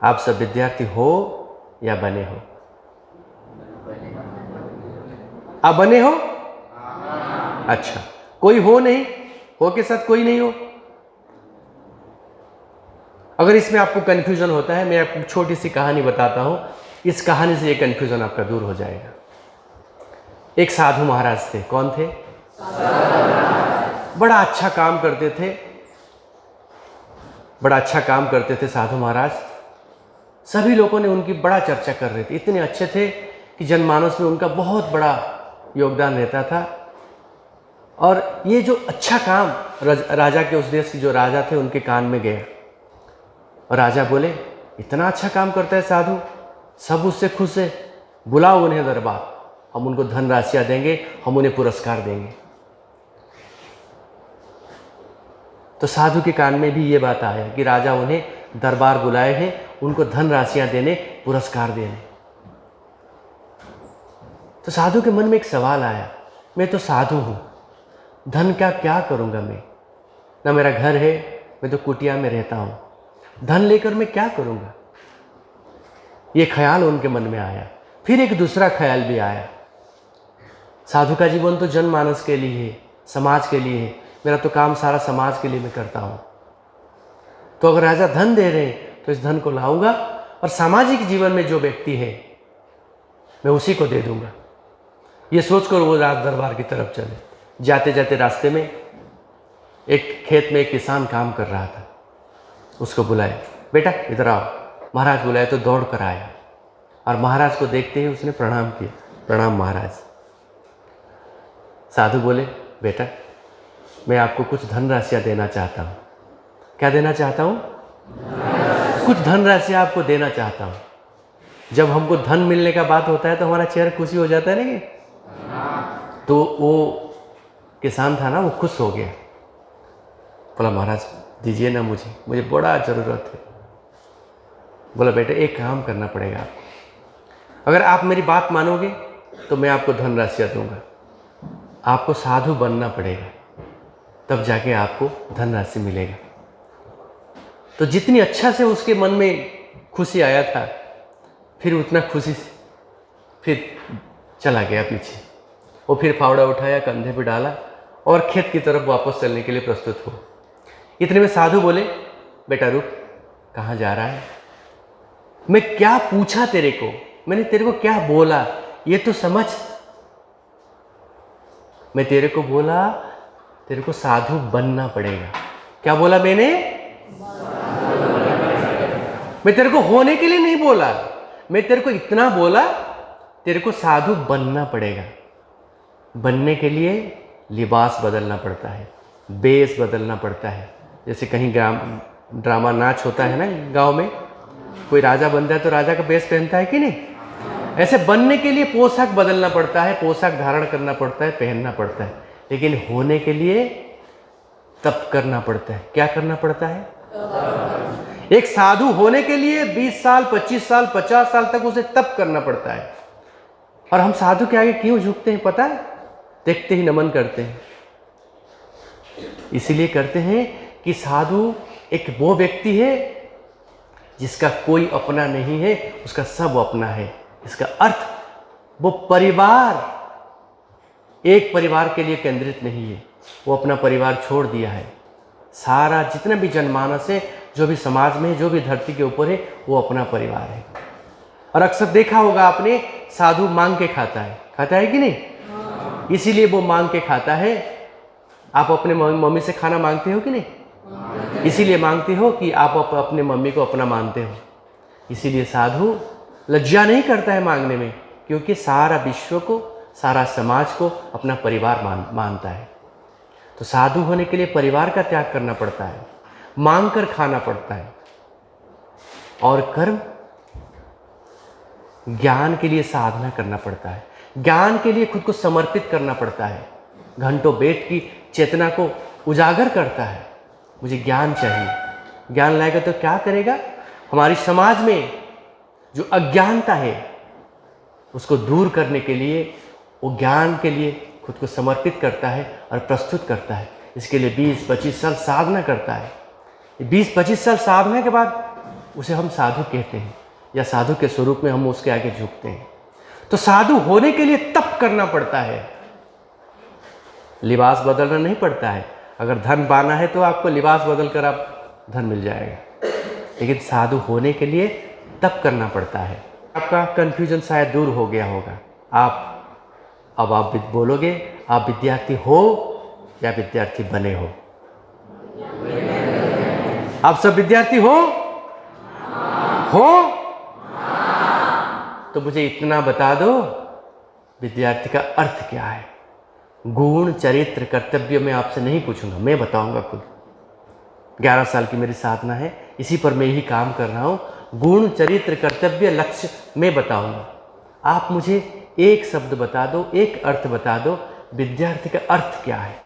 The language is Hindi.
आप सब विद्यार्थी हो या बने हो? आप बने हो? अच्छा, कोई हो नहीं? हो के साथ कोई नहीं हो? अगर इसमें आपको कंफ्यूजन होता है, मैं आपको छोटी सी कहानी बताता हूं, इस कहानी से ये कंफ्यूजन आपका दूर हो जाएगा। एक साधु महाराज थे। कौन थे? बड़ा अच्छा काम करते थे, बड़ा अच्छा काम करते थे साधु महाराज। सभी लोगों ने उनकी बड़ा चर्चा कर रहे थे, इतने अच्छे थे कि जनमानस में उनका बहुत बड़ा योगदान रहता था। और ये जो अच्छा काम राजा के, उस देश के जो राजा थे, उनके कान में गया और राजा बोले, इतना अच्छा काम करता है साधु, सब उससे खुश है, बुलाओ उन्हें दरबार, हम उनको धनराशियां देंगे, हम उन्हें पुरस्कार देंगे। तो साधु के कान में भी ये बात आया कि राजा उन्हें दरबार बुलाए हैं, उनको धनराशियां देने, पुरस्कार देने। तो साधु के मन में एक सवाल आया, मैं तो साधु हूं, धन का क्या करूंगा मैं? ना मेरा घर है, मैं तो कुटिया में रहता हूं, धन लेकर मैं क्या करूंगा? ये ख्याल उनके मन में आया। फिर एक दूसरा ख्याल भी आया, साधु का जीवन तो जनमानस के लिए है, समाज के लिए है, मेरा तो काम सारा समाज के लिए मैं करता हूं। तो अगर राजा धन दे रहे हैं तो इस धन को लाऊंगा और सामाजिक जीवन में जो व्यक्ति है मैं उसी को दे दूंगा। ये सोचकर वो राज दरबार की तरफ चले। जाते जाते रास्ते में एक खेत में एक किसान काम कर रहा था, उसको बुलाया, बेटा इधर आओ। महाराज बुलाए तो दौड़ कर आया और महाराज को देखते ही उसने प्रणाम किया, प्रणाम महाराज। साधु बोले, बेटा मैं आपको कुछ धनराशियाँ देना चाहता हूँ। क्या देना चाहता हूँ? कुछ धनराशियाँ आपको देना चाहता हूँ। जब हमको धन मिलने का बात होता है तो हमारा चेहरा खुशी हो जाता है ना। तो वो किसान था ना, वो खुश हो गया, बोला महाराज दीजिए ना, मुझे बड़ा ज़रूरत है। बोला बेटे एक काम करना पड़ेगा आपको, अगर आप मेरी बात मानोगे तो मैं आपको धनराशियाँ दूंगा, आपको साधु बनना पड़ेगा, तब जाके आपको धनराशि मिलेगा। तो जितनी अच्छा से उसके मन में खुशी आया था, फिर उतना खुशी से फिर चला गया पीछे। वो फिर फावड़ा उठाया, कंधे पे डाला और खेत की तरफ वापस चलने के लिए प्रस्तुत हुआ। इतने में साधु बोले, बेटा रुक, कहाँ जा रहा है? मैं क्या पूछा तेरे को, मैंने तेरे को क्या बोला ये तो समझ। मैं तेरे को बोला तेरे को साधु बनना पड़ेगा। क्या बोला मैंने? मैं तेरे को होने के लिए नहीं बोला, मैं तेरे को इतना बोला, तेरे को साधु बनना पड़ेगा। बनने के लिए लिबास बदलना पड़ता है, बेस बदलना पड़ता है। जैसे कहीं ड्रामा नाच होता है ना गांव में, कोई राजा बनता है तो राजा का बेस पहनता है कि नहीं? ऐसे बनने के लिए पोशाक बदलना पड़ता है, पोशाक धारण करना पड़ता है, पहनना पड़ता है। लेकिन होने के लिए तप करना पड़ता है। क्या करना पड़ता है? एक साधु होने के लिए 20 साल, 25 साल, 50 साल तक उसे तप करना पड़ता है। और हम साधु के आगे क्यों झुकते हैं पता है? देखते ही नमन करते हैं। इसीलिए करते हैं कि साधु एक वो व्यक्ति है जिसका कोई अपना नहीं है, उसका सब अपना है। इसका अर्थ वो परिवार, एक परिवार के लिए केंद्रित नहीं है, वो अपना परिवार छोड़ दिया है। सारा जितना भी जनमानस है, जो भी समाज में है, जो भी धरती के ऊपर है, वो अपना परिवार है। और अक्सर देखा होगा आपने, साधु मांग के खाता है कि नहीं? इसीलिए वो मांग के खाता है। आप अपने मम्मी से खाना मांगते हो कि नहीं? इसीलिए मांगते हो कि आप अपने मम्मी को अपना मानते हो। इसीलिए साधु लज्जा नहीं करता है मांगने में, क्योंकि सारा विश्व को, सारा समाज को अपना परिवार मानता है। तो साधु होने के लिए परिवार का त्याग करना पड़ता है, मांग कर खाना पड़ता है। और कर्म, ज्ञान के लिए साधना करना पड़ता है, ज्ञान के लिए खुद को समर्पित करना पड़ता है। घंटों बैठ की चेतना को उजागर करता है, मुझे ज्ञान चाहिए। ज्ञान लाएगा तो क्या करेगा? हमारी समाज में जो अज्ञानता है उसको दूर करने के लिए वो ज्ञान के लिए खुद को समर्पित करता है और प्रस्तुत करता है। इसके लिए 20-25 साल साधना करता है। 20-25 साल साधना के बाद उसे हम साधु कहते हैं, या साधु के स्वरूप में हम उसके आगे झुकते हैं। तो साधु होने के लिए तप करना पड़ता है, लिबास बदलना नहीं पड़ता है। अगर धन पाना है तो आपको लिबास बदल कर आप धन मिल जाएगा, लेकिन साधु होने के लिए तप करना पड़ता है। आपका कन्फ्यूजन शायद दूर हो गया होगा। अब आप बोलोगे, आप विद्यार्थी हो या विद्यार्थी बने हो? आप सब विद्यार्थी हो? तो मुझे इतना बता दो, विद्यार्थी का अर्थ क्या है? गुण, चरित्र, कर्तव्य मैं आपसे नहीं पूछूंगा, मैं बताऊंगा खुद। 11 साल की मेरी साधना है, इसी पर मैं ही काम कर रहा हूँ। गुण, चरित्र, कर्तव्य, लक्ष्य मैं बताऊंगा। आप मुझे एक शब्द बता दो, एक अर्थ बता दो, विद्यार्थी का अर्थ क्या है?